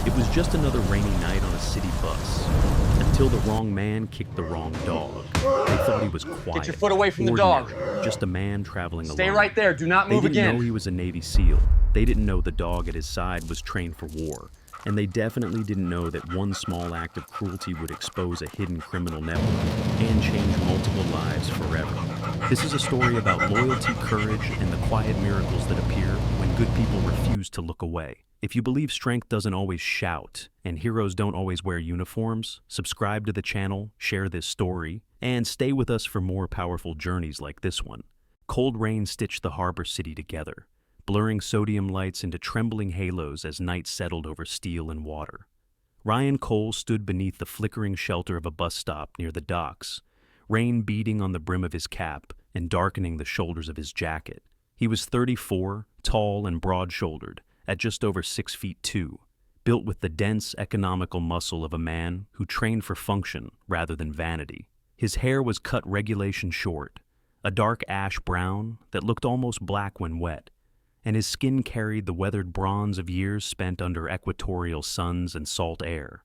It was just another rainy night on a city bus, until the wrong man kicked the wrong dog. They thought he was quiet, Get your foot away from the ordinary, dog. just a man traveling Stay alone. right there. Do not They move didn't again. know he was a Navy SEAL. They didn't know the dog at his side was trained for war. And they definitely didn't know that one small act of cruelty would expose a hidden criminal network and change multiple lives forever. This is a story about loyalty, courage, and the quiet miracles that appear when good people refuse to look away. If you believe strength doesn't always shout and heroes don't always wear uniforms, subscribe to the channel, share this story, and stay with us for more powerful journeys like this one. Cold rain stitched the harbor city together, blurring sodium lights into trembling halos as night settled over steel and water. Ryan Cole stood beneath the flickering shelter of a bus stop near the docks, rain beating on the brim of his cap and darkening the shoulders of his jacket. He was 34, tall and broad-shouldered, at just over 6'2", built with the dense, economical muscle of a man who trained for function rather than vanity. His hair was cut regulation short, a dark ash brown that looked almost black when wet, and his skin carried the weathered bronze of years spent under equatorial suns and salt air.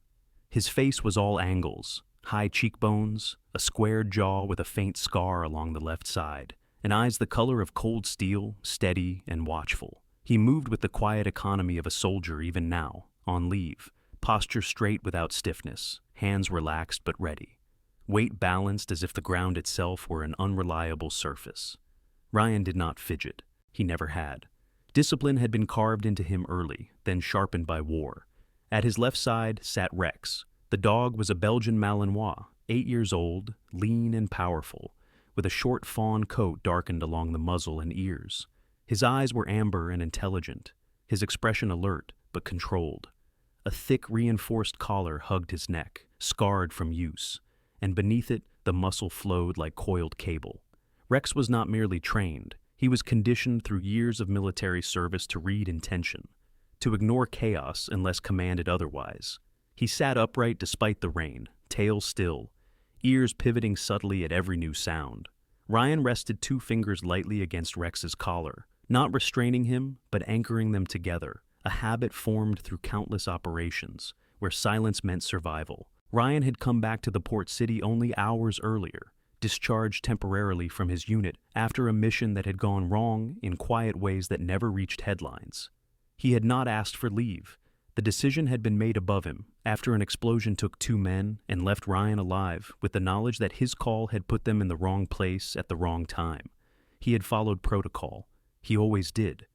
His face was all angles, high cheekbones, a squared jaw with a faint scar along the left side, and eyes the color of cold steel, steady and watchful. He moved with the quiet economy of a soldier even now, on leave, posture straight without stiffness, hands relaxed but ready, weight balanced as if the ground itself were an unreliable surface. Ryan did not fidget. He never had. Discipline had been carved into him early, then sharpened by war. At his left side sat Rex. The dog was a Belgian Malinois, 8 years old, lean and powerful, with a short fawn coat darkened along the muzzle and ears. His eyes were amber and intelligent, his expression alert but controlled. A thick, reinforced collar hugged his neck, scarred from use, and beneath it the muscle flowed like coiled cable. Rex was not merely trained. He was conditioned through years of military service to read intention, to ignore chaos unless commanded otherwise. He sat upright despite the rain, tail still, ears pivoting subtly at every new sound. Ryan rested 2 fingers lightly against Rex's collar, not restraining him, but anchoring them together, a habit formed through countless operations, where silence meant survival. Ryan had come back to the port city only hours earlier, discharged temporarily from his unit after a mission that had gone wrong in quiet ways that never reached headlines. He had not asked for leave. The decision had been made above him after an explosion took 2 men and left Ryan alive with the knowledge that his call had put them in the wrong place at the wrong time. He had followed protocol. He always did.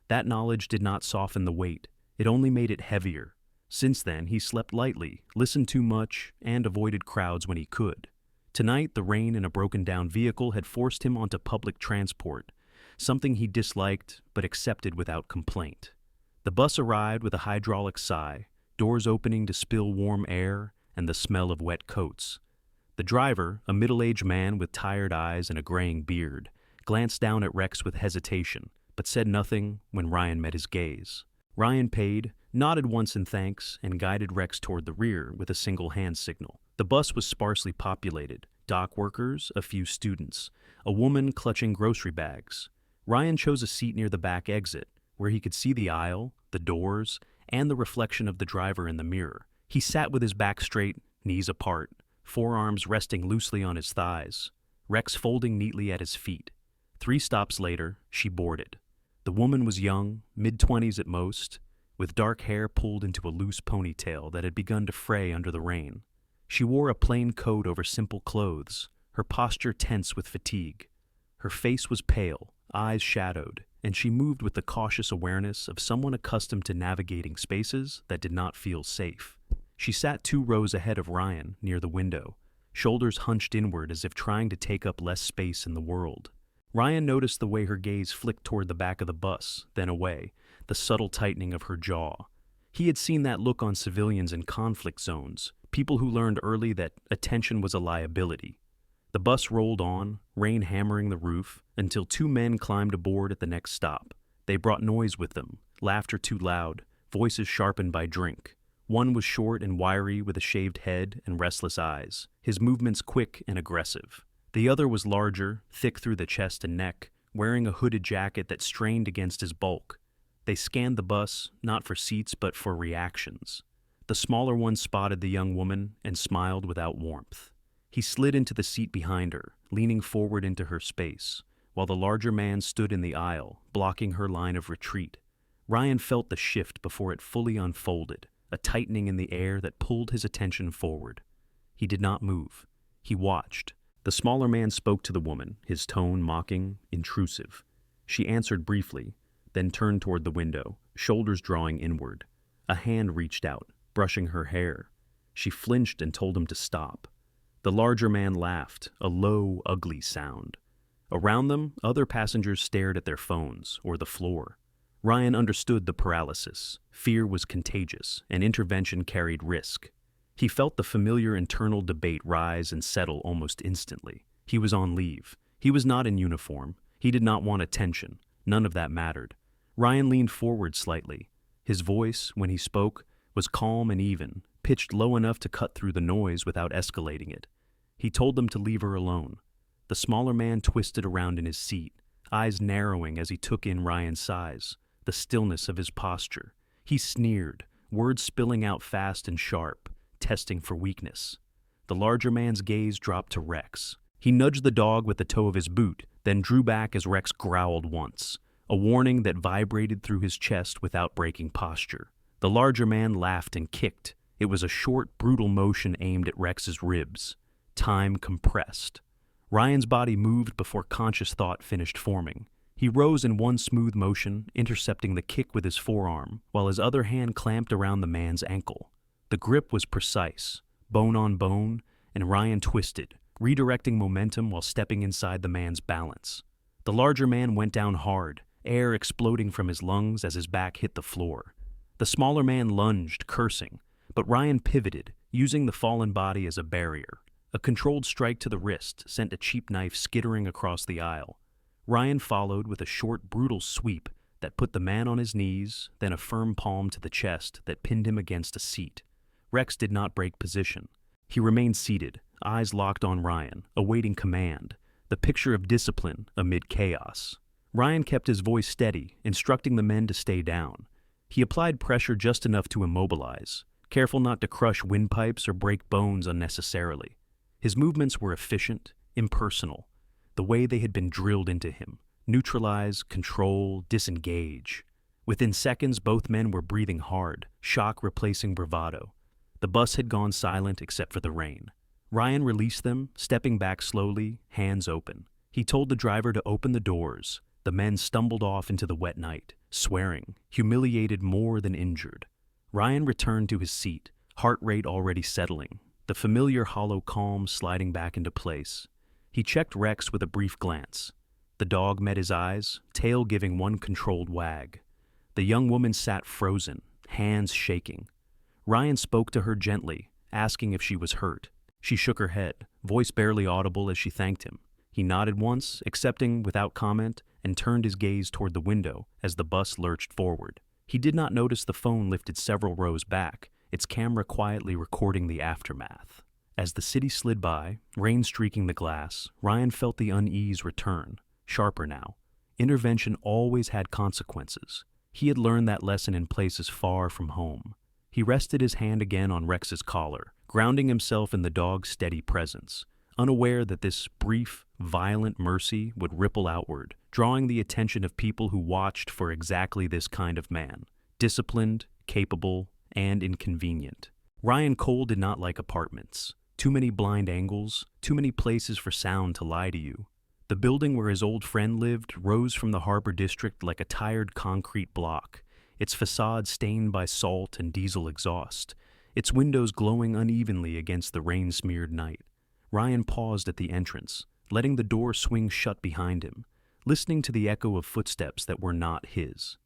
That knowledge did not soften the weight. It only made it heavier. Since then, he slept lightly, listened too much, and avoided crowds when he could. Tonight, the rain in a broken-down vehicle had forced him onto public transport, something he disliked but accepted without complaint. The bus arrived with a hydraulic sigh, doors opening to spill warm air and the smell of wet coats. The driver, a middle-aged man with tired eyes and a graying beard, glanced down at Rex with hesitation, but said nothing when Ryan met his gaze. Ryan paid, nodded once in thanks, and guided Rex toward the rear with a single hand signal. The bus was sparsely populated, dock workers, a few students, a woman clutching grocery bags. Ryan chose a seat near the back exit, where he could see the aisle, the doors, and the reflection of the driver in the mirror. He sat with his back straight, knees apart, forearms resting loosely on his thighs, Rex folding neatly at his feet. 3 stops later, she boarded. The woman was young, mid-20s at most, with dark hair pulled into a loose ponytail that had begun to fray under the rain. She wore a plain coat over simple clothes, her posture tense with fatigue. Her face was pale, eyes shadowed, and she moved with the cautious awareness of someone accustomed to navigating spaces that did not feel safe. She sat 2 rows ahead of Ryan, near the window, shoulders hunched inward as if trying to take up less space in the world. Ryan noticed the way her gaze flicked toward the back of the bus, then away, the subtle tightening of her jaw. He had seen that look on civilians in conflict zones, people who learned early that attention was a liability. The bus rolled on, rain hammering the roof, until 2 men climbed aboard at the next stop. They brought noise with them, laughter too loud, voices sharpened by drink. One was short and wiry with a shaved head and restless eyes, his movements quick and aggressive. The other was larger, thick through the chest and neck, wearing a hooded jacket that strained against his bulk. They scanned the bus, not for seats but for reactions. The smaller one spotted the young woman and smiled without warmth. He slid into the seat behind her, leaning forward into her space, while the larger man stood in the aisle, blocking her line of retreat. Ryan felt the shift before it fully unfolded, a tightening in the air that pulled his attention forward. He did not move. He watched. The smaller man spoke to the woman, his tone mocking, intrusive. She answered briefly, then turned toward the window, shoulders drawing inward. A hand reached out, brushing her hair. She flinched and told him to stop. The larger man laughed, a low, ugly sound. Around them, other passengers stared at their phones or the floor. Ryan understood the paralysis. Fear was contagious, and intervention carried risk. He felt the familiar internal debate rise and settle almost instantly. He was on leave. He was not in uniform. He did not want attention. None of that mattered. Ryan leaned forward slightly. His voice, when he spoke, was calm and even, pitched low enough to cut through the noise without escalating it. He told them to leave her alone. The smaller man twisted around in his seat, eyes narrowing as he took in Ryan's size, the stillness of his posture. He sneered, words spilling out fast and sharp, testing for weakness. The larger man's gaze dropped to Rex. He nudged the dog with the toe of his boot, then drew back as Rex growled once, a warning that vibrated through his chest without breaking posture. The larger man laughed and kicked. It was a short, brutal motion aimed at Rex's ribs. Time compressed. Ryan's body moved before conscious thought finished forming. He rose in one smooth motion, intercepting the kick with his forearm, while his other hand clamped around the man's ankle. The grip was precise, bone on bone, and Ryan twisted, redirecting momentum while stepping inside the man's balance. The larger man went down hard, air exploding from his lungs as his back hit the floor. The smaller man lunged, cursing, but Ryan pivoted, using the fallen body as a barrier. A controlled strike to the wrist sent a cheap knife skittering across the aisle. Ryan followed with a short, brutal sweep that put the man on his knees, then a firm palm to the chest that pinned him against a seat. Rex did not break position. He remained seated, eyes locked on Ryan, awaiting command, the picture of discipline amid chaos. Ryan kept his voice steady, instructing the men to stay down. He applied pressure just enough to immobilize, careful not to crush windpipes or break bones unnecessarily. His movements were efficient, impersonal, the way they had been drilled into him. Neutralize, control, disengage. Within seconds, both men were breathing hard, shock replacing bravado. The bus had gone silent except for the rain. Ryan released them, stepping back slowly, hands open. He told the driver to open the doors. The men stumbled off into the wet night, swearing, humiliated more than injured. Ryan returned to his seat, heart rate already settling, the familiar hollow calm sliding back into place. He checked Rex with a brief glance. The dog met his eyes, tail giving one controlled wag. The young woman sat frozen, hands shaking. Ryan spoke to her gently, asking if she was hurt. She shook her head, voice barely audible as she thanked him. He nodded once, accepting without comment, and turned his gaze toward the window as the bus lurched forward. He did not notice the phone lifted several rows back, its camera quietly recording the aftermath. As the city slid by, rain streaking the glass, Ryan felt the unease return, sharper now. Intervention always had consequences. He had learned that lesson in places far from home. He rested his hand again on Rex's collar, grounding himself in the dog's steady presence, unaware that this brief, violent mercy would ripple outward, drawing the attention of people who watched for exactly this kind of man, disciplined, capable, and inconvenient. Ryan Cole did not like apartments. Too many blind angles, too many places for sound to lie to you. The building where his old friend lived rose from the harbor district like a tired concrete block, its facade stained by salt and diesel exhaust, its windows glowing unevenly against the rain-smeared night. Ryan paused at the entrance, letting the door swing shut behind him, listening to the echo of footsteps that were not his.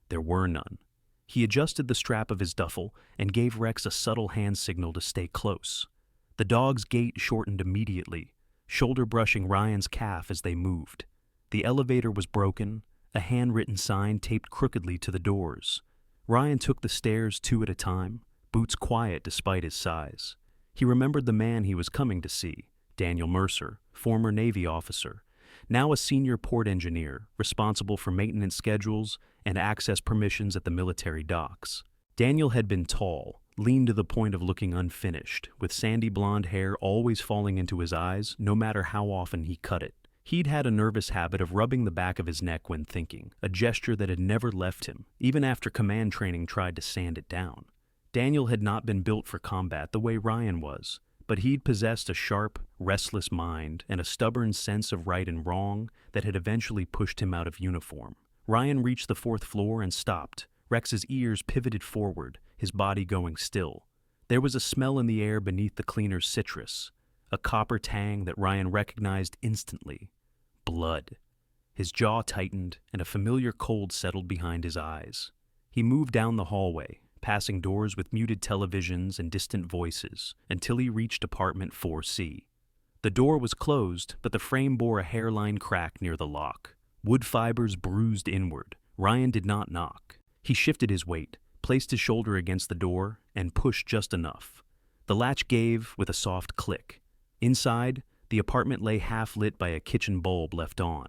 There were none. He adjusted the strap of his duffel and gave Rex a subtle hand signal to stay close. The dog's gait shortened immediately, shoulder brushing Ryan's calf as they moved. The elevator was broken, a handwritten sign taped crookedly to the doors. Ryan took the stairs two at a time, boots quiet despite his size. He remembered the man he was coming to see, Daniel Mercer, former Navy officer, now a senior port engineer responsible for maintenance schedules and access permissions at the military docks. Daniel had been tall, lean to the point of looking unfinished, with sandy blonde hair always falling into his eyes, no matter how often he cut it. He'd had a nervous habit of rubbing the back of his neck when thinking, a gesture that had never left him, even after command training tried to sand it down. Daniel had not been built for combat the way Ryan was, but he'd possessed a sharp, restless mind and a stubborn sense of right and wrong that had eventually pushed him out of uniform. Ryan reached the fourth floor and stopped. Rex's ears pivoted forward, his body going still. There was a smell in the air beneath the cleaner's citrus, a copper tang that Ryan recognized instantly. Blood. His jaw tightened, and a familiar cold settled behind his eyes. He moved down the hallway, passing doors with muted televisions and distant voices, until he reached apartment 4C. The door was closed, but the frame bore a hairline crack near the lock. Wood fibers bruised inward. Ryan did not knock. He shifted his weight, placed his shoulder against the door, and pushed just enough. The latch gave with a soft click. Inside, the apartment lay half-lit by a kitchen bulb left on.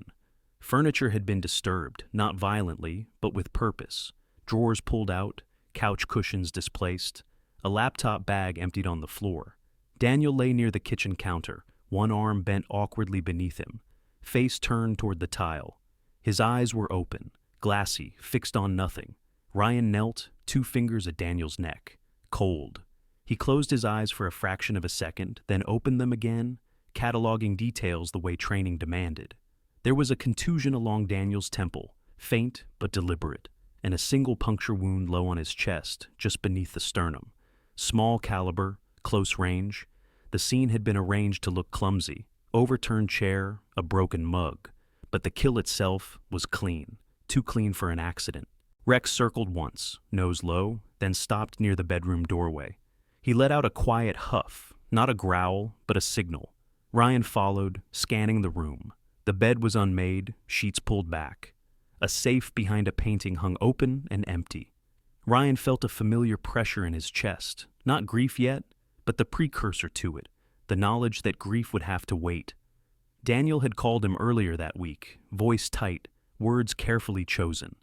Furniture had been disturbed, not violently, but with purpose. Drawers pulled out, couch cushions displaced, a laptop bag emptied on the floor. Daniel lay near the kitchen counter, one arm bent awkwardly beneath him, face turned toward the tile. His eyes were open, glassy, fixed on nothing. Ryan knelt, 2 fingers at Daniel's neck. Cold. He closed his eyes for a fraction of a second, then opened them again, cataloging details the way training demanded. There was a contusion along Daniel's temple, faint but deliberate, and a single puncture wound low on his chest, just beneath the sternum. Small caliber, close range. The scene had been arranged to look clumsy. Overturned chair, a broken mug. But the kill itself was clean, too clean for an accident. Rex circled once, nose low, then stopped near the bedroom doorway. He let out a quiet huff, not a growl, but a signal. Ryan followed, scanning the room. The bed was unmade, sheets pulled back. A safe behind a painting hung open and empty. Ryan felt a familiar pressure in his chest, not grief yet, but the precursor to it, the knowledge that grief would have to wait. Daniel had called him earlier that week, voice tight, words carefully chosen.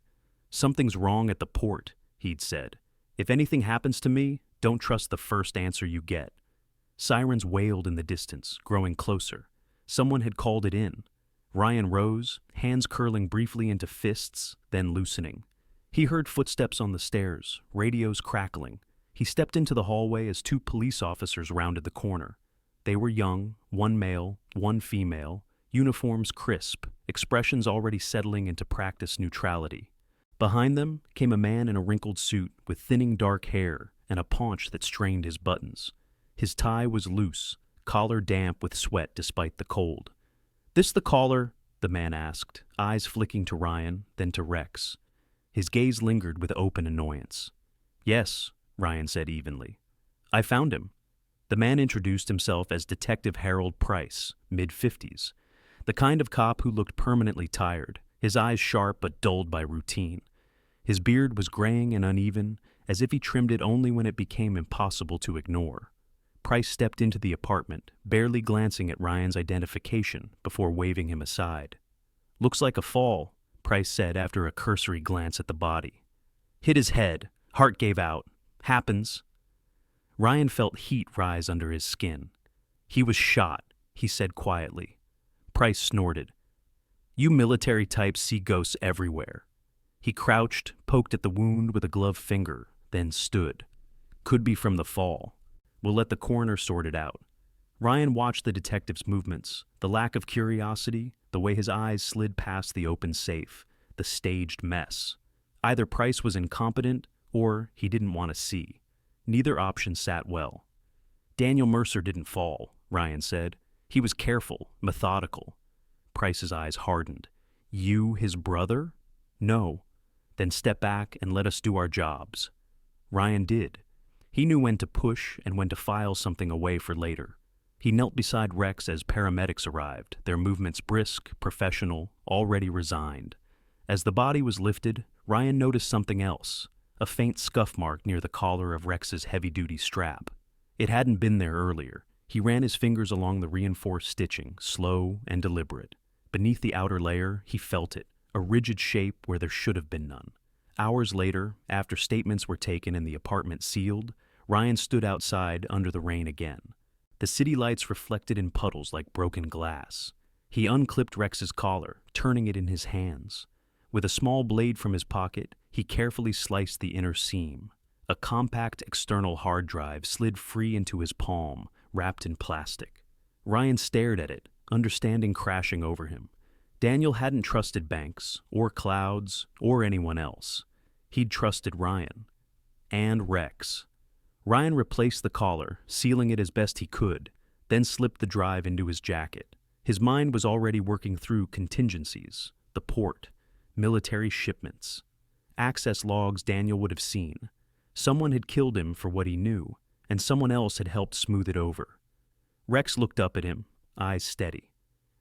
"Something's wrong at the port," he'd said. "If anything happens to me, don't trust the first answer you get." Sirens wailed in the distance, growing closer. Someone had called it in. Ryan rose, hands curling briefly into fists, then loosening. He heard footsteps on the stairs, radios crackling. He stepped into the hallway as 2 police officers rounded the corner. They were young, one male, one female, uniforms crisp, expressions already settling into practiced neutrality. Behind them came a man in a wrinkled suit with thinning dark hair and a paunch that strained his buttons. His tie was loose, collar damp with sweat despite the cold. "This the caller?" the man asked, eyes flicking to Ryan, then to Rex. His gaze lingered with open annoyance. "Yes," Ryan said evenly. "I found him." The man introduced himself as Detective Harold Price, mid-50s, the kind of cop who looked permanently tired, his eyes sharp but dulled by routine. His beard was graying and uneven, as if he trimmed it only when it became impossible to ignore. Price stepped into the apartment, barely glancing at Ryan's identification before waving him aside. "Looks like a fall," Price said after a cursory glance at the body. "Hit his head. Heart gave out. Happens." Ryan felt heat rise under his skin. "He was shot," he said quietly. Price snorted. "You military types see ghosts everywhere." He crouched, poked at the wound with a gloved finger, then stood. "Could be from the fall. We'll let the coroner sort it out." Ryan watched the detective's movements, the lack of curiosity, the way his eyes slid past the open safe, the staged mess. Either Price was incompetent, or he didn't want to see. Neither option sat well. "Daniel Mercer didn't fall," Ryan said. "He was careful, methodical." Price's eyes hardened. "You, his brother?" "No." "Then step back and let us do our jobs." Ryan did. He knew when to push and when to file something away for later. He knelt beside Rex as paramedics arrived, their movements brisk, professional, already resigned. As the body was lifted, Ryan noticed something else, a faint scuff mark near the collar of Rex's heavy-duty strap. It hadn't been there earlier. He ran his fingers along the reinforced stitching, slow and deliberate. Beneath the outer layer, he felt it, a rigid shape where there should have been none. Hours later, after statements were taken and the apartment sealed, Ryan stood outside under the rain again. The city lights reflected in puddles like broken glass. He unclipped Rex's collar, turning it in his hands. With a small blade from his pocket, he carefully sliced the inner seam. A compact external hard drive slid free into his palm, wrapped in plastic. Ryan stared at it, understanding crashing over him. Daniel hadn't trusted banks, or clouds, or anyone else. He'd trusted Ryan. And Rex. Ryan replaced the collar, sealing it as best he could, then slipped the drive into his jacket. His mind was already working through contingencies, the port, military shipments, access logs Daniel would have seen. Someone had killed him for what he knew, and someone else had helped smooth it over. Rex looked up at him, eyes steady.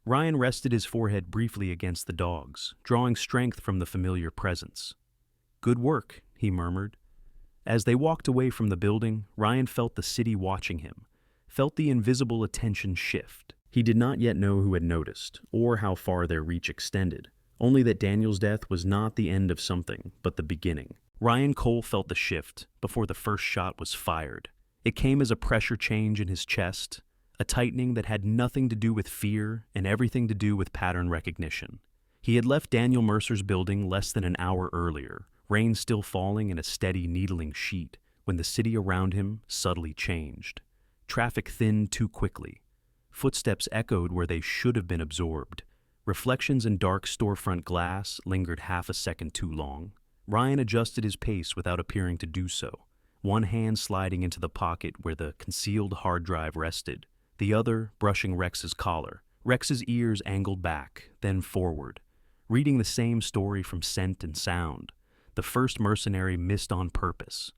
Ryan rested his forehead briefly against the dog's, drawing strength from the familiar presence. "Good work," he murmured. As they walked away from the building, Ryan felt the city watching him, felt the invisible attention shift. He did not yet know who had noticed, or how far their reach extended, only that Daniel's death was not the end of something, but the beginning. Ryan Cole felt the shift before the first shot was fired. It came as a pressure change in his chest, a tightening that had nothing to do with fear and everything to do with pattern recognition. He had left Daniel Mercer's building less than an hour earlier, rain still falling in a steady needling sheet, when the city around him subtly changed. Traffic thinned too quickly. Footsteps echoed where they should have been absorbed. Reflections in dark storefront glass lingered half a second too long. Ryan adjusted his pace without appearing to do so, one hand sliding into the pocket where the concealed hard drive rested, the other brushing Rex's collar. Rex's ears angled back, then forward, reading the same story from scent and sound. The first mercenary missed on purpose.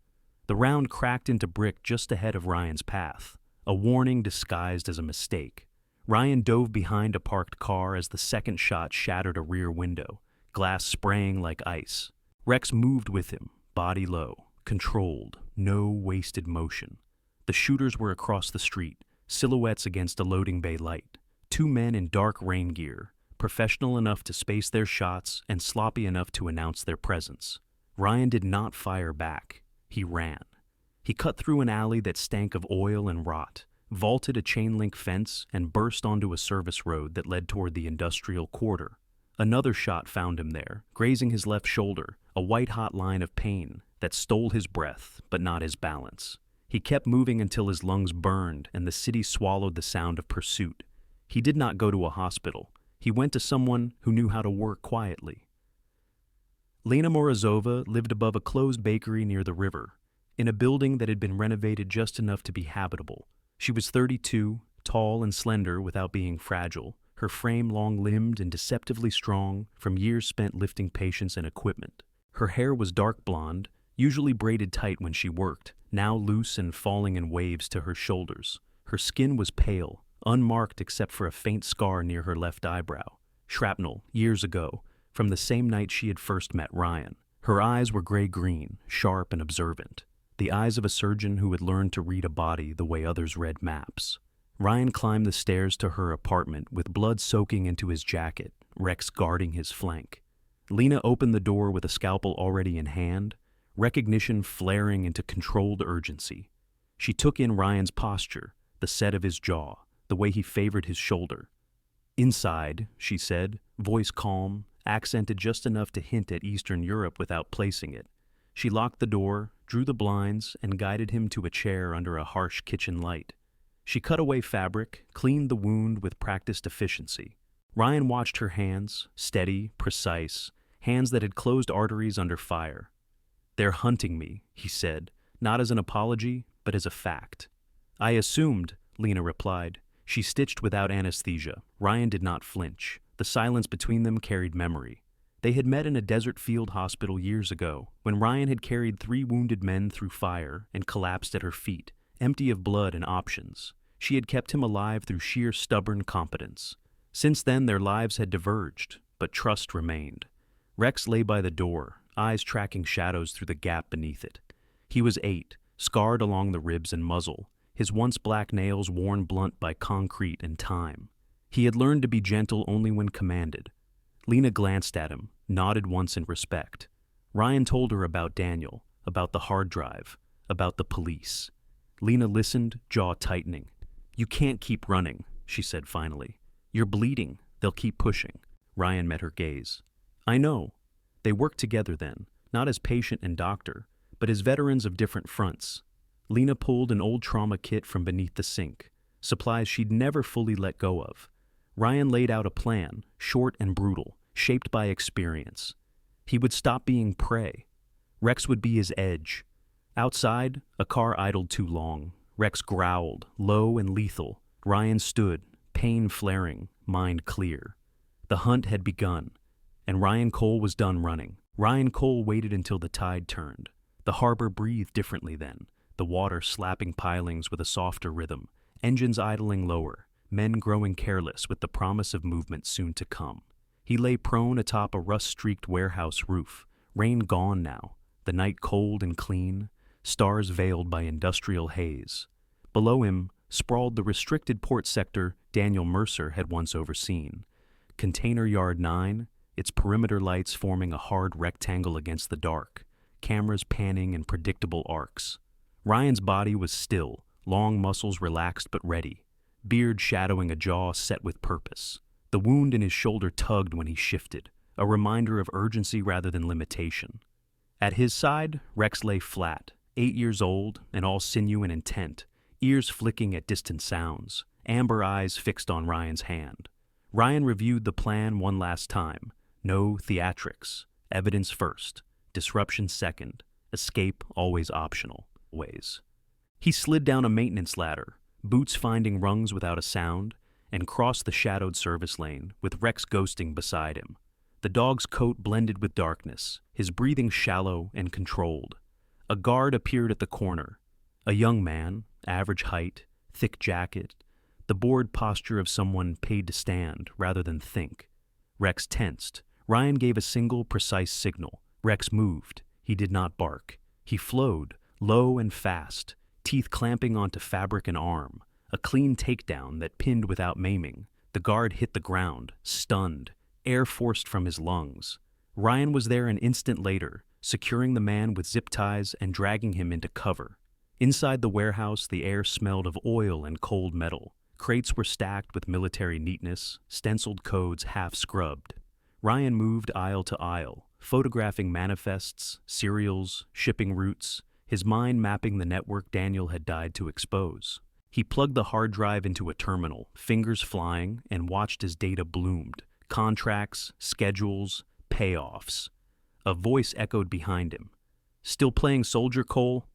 The round cracked into brick just ahead of Ryan's path, a warning disguised as a mistake. Ryan dove behind a parked car as the second shot shattered a rear window, glass spraying like ice. Rex moved with him, body low, controlled, no wasted motion. The shooters were across the street, silhouettes against a loading bay light. Two men in dark rain gear, professional enough to space their shots and sloppy enough to announce their presence. Ryan did not fire back. He ran. He cut through an alley that stank of oil and rot, vaulted a chain-link fence, and burst onto a service road that led toward the industrial quarter. Another shot found him there, grazing his left shoulder, a white-hot line of pain that stole his breath but not his balance. He kept moving until his lungs burned and the city swallowed the sound of pursuit. He did not go to a hospital. He went to someone who knew how to work quietly. Lena Morozova lived above a closed bakery near the river, in a building that had been renovated just enough to be habitable. She was 32, tall and slender without being fragile, her frame long-limbed and deceptively strong from years spent lifting patients and equipment. Her hair was dark blonde, usually braided tight when she worked, now loose and falling in waves to her shoulders. Her skin was pale, unmarked except for a faint scar near her left eyebrow. Shrapnel, years ago, from the same night she had first met Ryan. Her eyes were gray-green, sharp and observant. The eyes of a surgeon who had learned to read a body the way others read maps. Ryan climbed the stairs to her apartment with blood soaking into his jacket, Rex guarding his flank. Lena opened the door with a scalpel already in hand, recognition flaring into controlled urgency. She took in Ryan's posture, the set of his jaw, the way he favored his shoulder. "Inside," she said, voice calm, accented just enough to hint at Eastern Europe without placing it. She locked the door, drew the blinds, and guided him to a chair under a harsh kitchen light. She cut away fabric, cleaned the wound with practiced efficiency. Ryan watched her hands, steady, precise, hands that had closed arteries under fire. "They're hunting me," he said, not as an apology, but as a fact. "I assumed," Lena replied. She stitched without anesthesia. Ryan did not flinch. The silence between them carried memory. They had met in a desert field hospital years ago, when Ryan had carried 3 wounded men through fire and collapsed at her feet, empty of blood and options. She had kept him alive through sheer stubborn competence. Since then, their lives had diverged, but trust remained. Rex lay by the door, eyes tracking shadows through the gap beneath it. He was 8, scarred along the ribs and muzzle, his once black nails worn blunt by concrete and time. He had learned to be gentle only when commanded. Lena glanced at him, nodded once in respect. Ryan told her about Daniel, about the hard drive, about the police. Lena listened, jaw tightening. "You can't keep running," she said finally. "You're bleeding. They'll keep pushing." Ryan met her gaze. "I know." They worked together then, not as patient and doctor, but as veterans of different fronts. Lena pulled an old trauma kit from beneath the sink, supplies she'd never fully let go of. Ryan laid out a plan, short and brutal, shaped by experience. He would stop being prey. Rex would be his edge. Outside, a car idled too long. Rex growled, low and lethal. Ryan stood, pain flaring, mind clear. The hunt had begun, and Ryan Cole was done running. Ryan Cole waited until the tide turned. The harbor breathed differently then, the water slapping pilings with a softer rhythm, engines idling lower, men growing careless with the promise of movement soon to come. He lay prone atop a rust-streaked warehouse roof, rain gone now, the night cold and clean, stars veiled by industrial haze. Below him sprawled the restricted port sector Daniel Mercer had once overseen. Container Yard 9, its perimeter lights forming a hard rectangle against the dark, cameras panning in predictable arcs. Ryan's body was still, long muscles relaxed but ready, beard shadowing a jaw set with purpose. The wound in his shoulder tugged when he shifted, a reminder of urgency rather than limitation. At his side, Rex lay flat, 8 years old and all sinew and intent, ears flicking at distant sounds, amber eyes fixed on Ryan's hand. Ryan reviewed the plan one last time. No theatrics. Evidence first. Disruption second. Escape always optional. Ways. He slid down a maintenance ladder, boots finding rungs without a sound, and crossed the shadowed service lane, with Rex ghosting beside him. The dog's coat blended with darkness, his breathing shallow and controlled. A guard appeared at the corner. A young man, average height, thick jacket, the bored posture of someone paid to stand rather than think. Rex tensed. Ryan gave a single, precise signal. Rex moved. He did not bark. He flowed, low and fast, teeth clamping onto fabric and arm, a clean takedown that pinned without maiming. The guard hit the ground, stunned, air forced from his lungs. Ryan was there an instant later, securing the man with zip ties and dragging him into cover. Inside the warehouse, the air smelled of oil and cold metal. Crates were stacked with military neatness, stenciled codes half scrubbed. Ryan moved aisle to aisle, photographing manifests, serials, shipping routes, his mind mapping the network Daniel had died to expose. He plugged the hard drive into a terminal, fingers flying, and watched as data bloomed. Contracts, schedules, payoffs. A voice echoed behind him. "Still playing soldier, Cole?"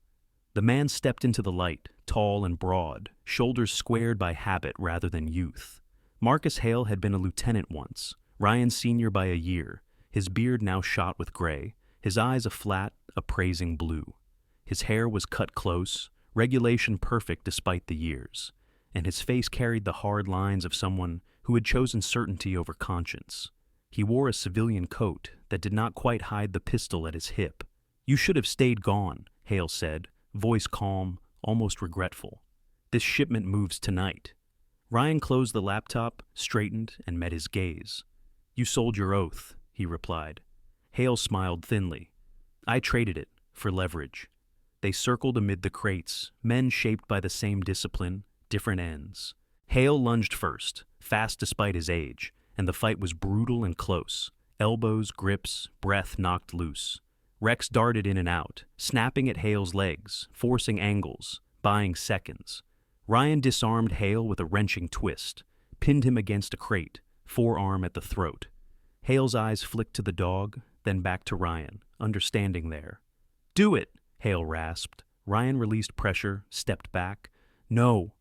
The man stepped into the light, tall and broad, shoulders squared by habit rather than youth. Marcus Hale had been a lieutenant once, Ryan's senior by a year, his beard now shot with gray, his eyes a flat, appraising blue. His hair was cut close, regulation perfect despite the years, and his face carried the hard lines of someone who had chosen certainty over conscience. He wore a civilian coat that did not quite hide the pistol at his hip. "You should have stayed gone," Hale said, voice calm, almost regretful. "This shipment moves tonight." Ryan closed the laptop, straightened, and met his gaze. "You sold your oath," he replied. Hale smiled thinly. "I traded it for leverage." They circled amid the crates, men shaped by the same discipline, different ends. Hale lunged first, fast despite his age, and the fight was brutal and close. Elbows, grips, breath knocked loose. Rex darted in and out, snapping at Hale's legs, forcing angles, buying seconds. Ryan disarmed Hale with a wrenching twist, pinned him against a crate, forearm at the throat. Hale's eyes flicked to the dog, then back to Ryan, understanding there. "Do it," Hale rasped. Ryan released pressure, stepped back. "No."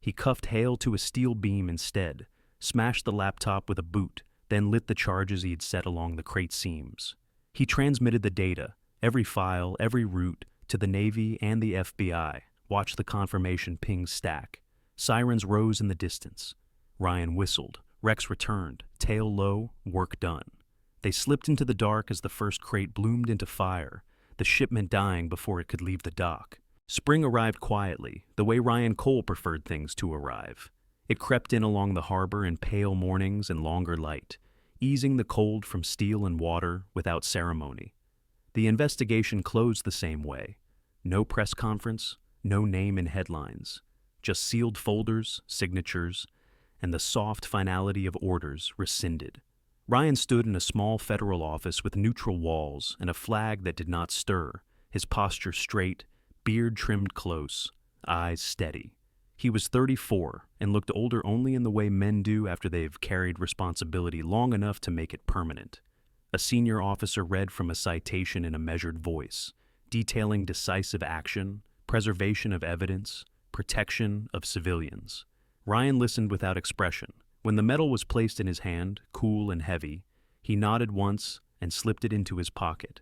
He cuffed Hale to a steel beam instead, smashed the laptop with a boot, then lit the charges he had set along the crate seams. He transmitted the data, every file, every route, to the Navy and the FBI, watched the confirmation pings stack. Sirens rose in the distance. Ryan whistled. Rex returned, tail low, work done. They slipped into the dark as the first crate bloomed into fire, the shipment dying before it could leave the dock. Spring arrived quietly, the way Ryan Cole preferred things to arrive. It crept in along the harbor in pale mornings and longer light, easing the cold from steel and water without ceremony. The investigation closed the same way. No press conference, no name in headlines, just sealed folders, signatures, and the soft finality of orders rescinded. Ryan stood in a small federal office with neutral walls and a flag that did not stir, his posture straight, beard trimmed close, eyes steady. He was 34 and looked older only in the way men do after they've carried responsibility long enough to make it permanent. A senior officer read from a citation in a measured voice, detailing decisive action, preservation of evidence, protection of civilians. Ryan listened without expression. When the medal was placed in his hand, cool and heavy, he nodded once and slipped it into his pocket.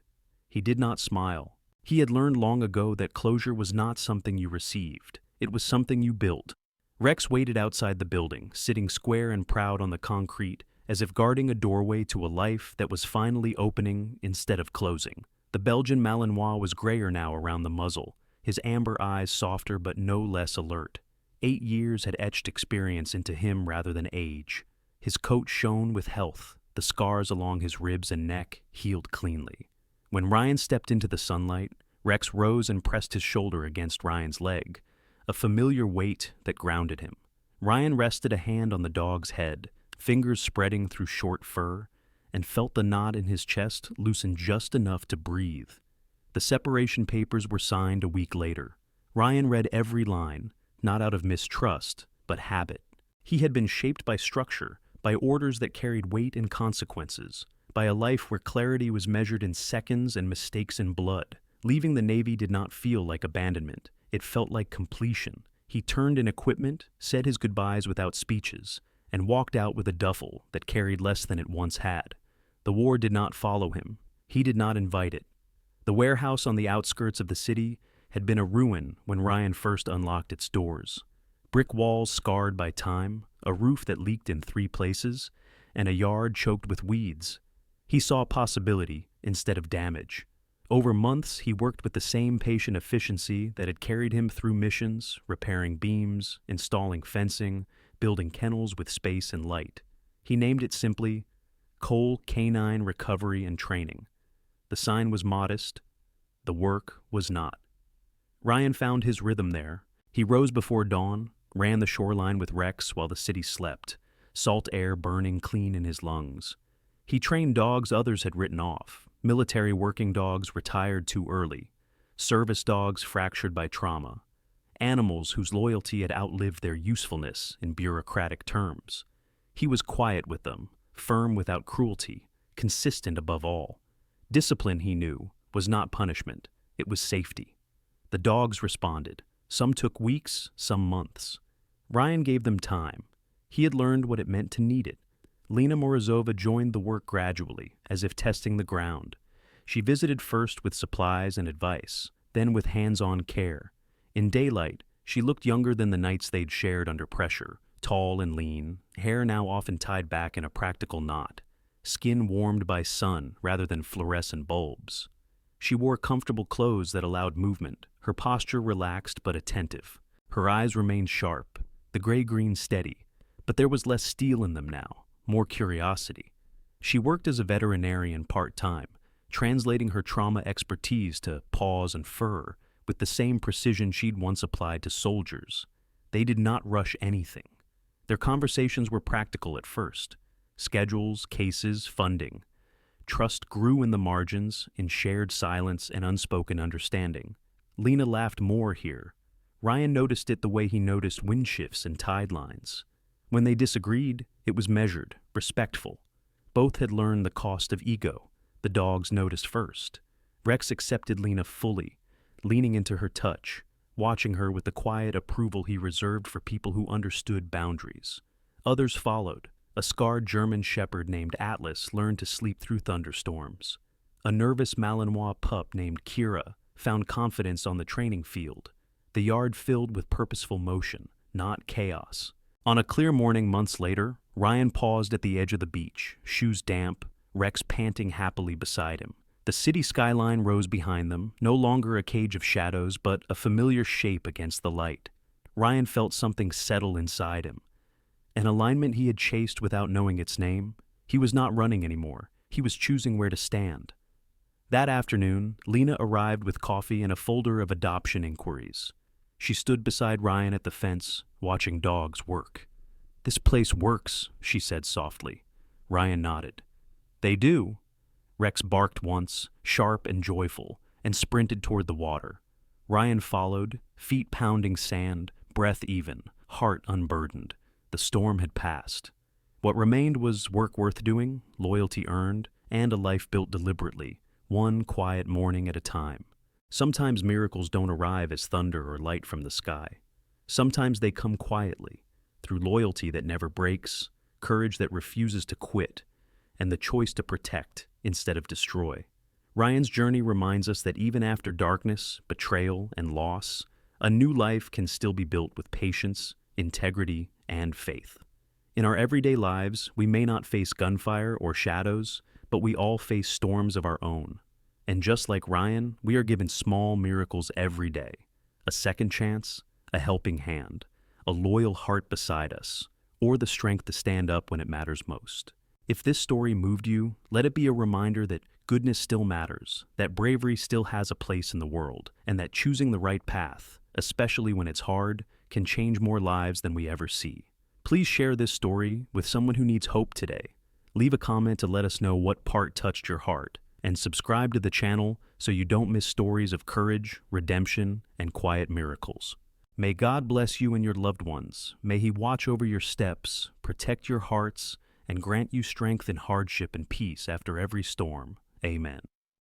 He did not smile. He had learned long ago that closure was not something you received. It was something you built. Rex waited outside the building, sitting square and proud on the concrete, as if guarding a doorway to a life that was finally opening instead of closing. The Belgian Malinois was grayer now around the muzzle, his amber eyes softer but no less alert. 8 years had etched experience into him rather than age. His coat shone with health, the scars along his ribs and neck healed cleanly. When Ryan stepped into the sunlight, Rex rose and pressed his shoulder against Ryan's leg, a familiar weight that grounded him. Ryan rested a hand on the dog's head, fingers spreading through short fur, and felt the knot in his chest loosen just enough to breathe. The separation papers were signed a week later. Ryan read every line, not out of mistrust, but habit. He had been shaped by structure, by orders that carried weight and consequences, by a life where clarity was measured in seconds and mistakes in blood. Leaving the Navy did not feel like abandonment. It felt like completion. He turned in equipment, said his goodbyes without speeches, and walked out with a duffel that carried less than it once had. The war did not follow him. He did not invite it. The warehouse on the outskirts of the city had been a ruin when Ryan first unlocked its doors. Brick walls scarred by time, a roof that leaked in 3 places, and a yard choked with weeds. He saw possibility instead of damage. Over months, he worked with the same patient efficiency that had carried him through missions, repairing beams, installing fencing, building kennels with space and light. He named it simply Cole Canine Recovery and Training. The sign was modest. The work was not. Ryan found his rhythm there. He rose before dawn, ran the shoreline with Rex while the city slept, salt air burning clean in his lungs. He trained dogs others had written off, military working dogs retired too early, service dogs fractured by trauma, animals whose loyalty had outlived their usefulness in bureaucratic terms. He was quiet with them, firm without cruelty, consistent above all. Discipline, he knew, was not punishment, it was safety. The dogs responded. Some took weeks, some months. Ryan gave them time. He had learned what it meant to need it. Lena Morozova joined the work gradually, as if testing the ground. She visited first with supplies and advice, then with hands-on care. In daylight, she looked younger than the nights they'd shared under pressure, tall and lean, hair now often tied back in a practical knot, skin warmed by sun rather than fluorescent bulbs. She wore comfortable clothes that allowed movement, her posture relaxed but attentive. Her eyes remained sharp, the gray-green steady, but there was less steel in them now, more curiosity. She worked as a veterinarian part-time, translating her trauma expertise to paws and fur with the same precision she'd once applied to soldiers. They did not rush anything. Their conversations were practical at first. Schedules, cases, funding. Trust grew in the margins, in shared silence and unspoken understanding. Lena laughed more here. Ryan noticed it the way he noticed wind shifts and tide lines. When they disagreed, it was measured, respectful. Both had learned the cost of ego. The dogs noticed first. Rex accepted Lena fully, leaning into her touch, watching her with the quiet approval he reserved for people who understood boundaries. Others followed. A scarred German shepherd named Atlas learned to sleep through thunderstorms. A nervous Malinois pup named Kira found confidence on the training field, the yard filled with purposeful motion, not chaos. On a clear morning months later, Ryan paused at the edge of the beach, shoes damp, Rex panting happily beside him. The city skyline rose behind them, no longer a cage of shadows, but a familiar shape against the light. Ryan felt something settle inside him. An alignment he had chased without knowing its name. He was not running anymore. He was choosing where to stand. That afternoon, Lena arrived with coffee and a folder of adoption inquiries. She stood beside Ryan at the fence, watching dogs work. "This place works," she said softly. Ryan nodded. "They do." Rex barked once, sharp and joyful, and sprinted toward the water. Ryan followed, feet pounding sand, breath even, heart unburdened. The storm had passed. What remained was work worth doing, loyalty earned, and a life built deliberately, one quiet morning at a time. Sometimes miracles don't arrive as thunder or light from the sky. Sometimes they come quietly, through loyalty that never breaks, courage that refuses to quit, and the choice to protect instead of destroy. Ryan's journey reminds us that even after darkness, betrayal, and loss, a new life can still be built with patience, integrity, and faith. In our everyday lives, we may not face gunfire or shadows, but we all face storms of our own. And just like Ryan, we are given small miracles every day. A second chance, a helping hand, a loyal heart beside us, or the strength to stand up when it matters most. If this story moved you, let it be a reminder that goodness still matters, that bravery still has a place in the world, and that choosing the right path, especially when it's hard, can change more lives than we ever see. Please share this story with someone who needs hope today. Leave a comment to let us know what part touched your heart, and subscribe to the channel so you don't miss stories of courage, redemption, and quiet miracles. May God bless you and your loved ones. May He watch over your steps, protect your hearts, and grant you strength in hardship and peace after every storm. Amen.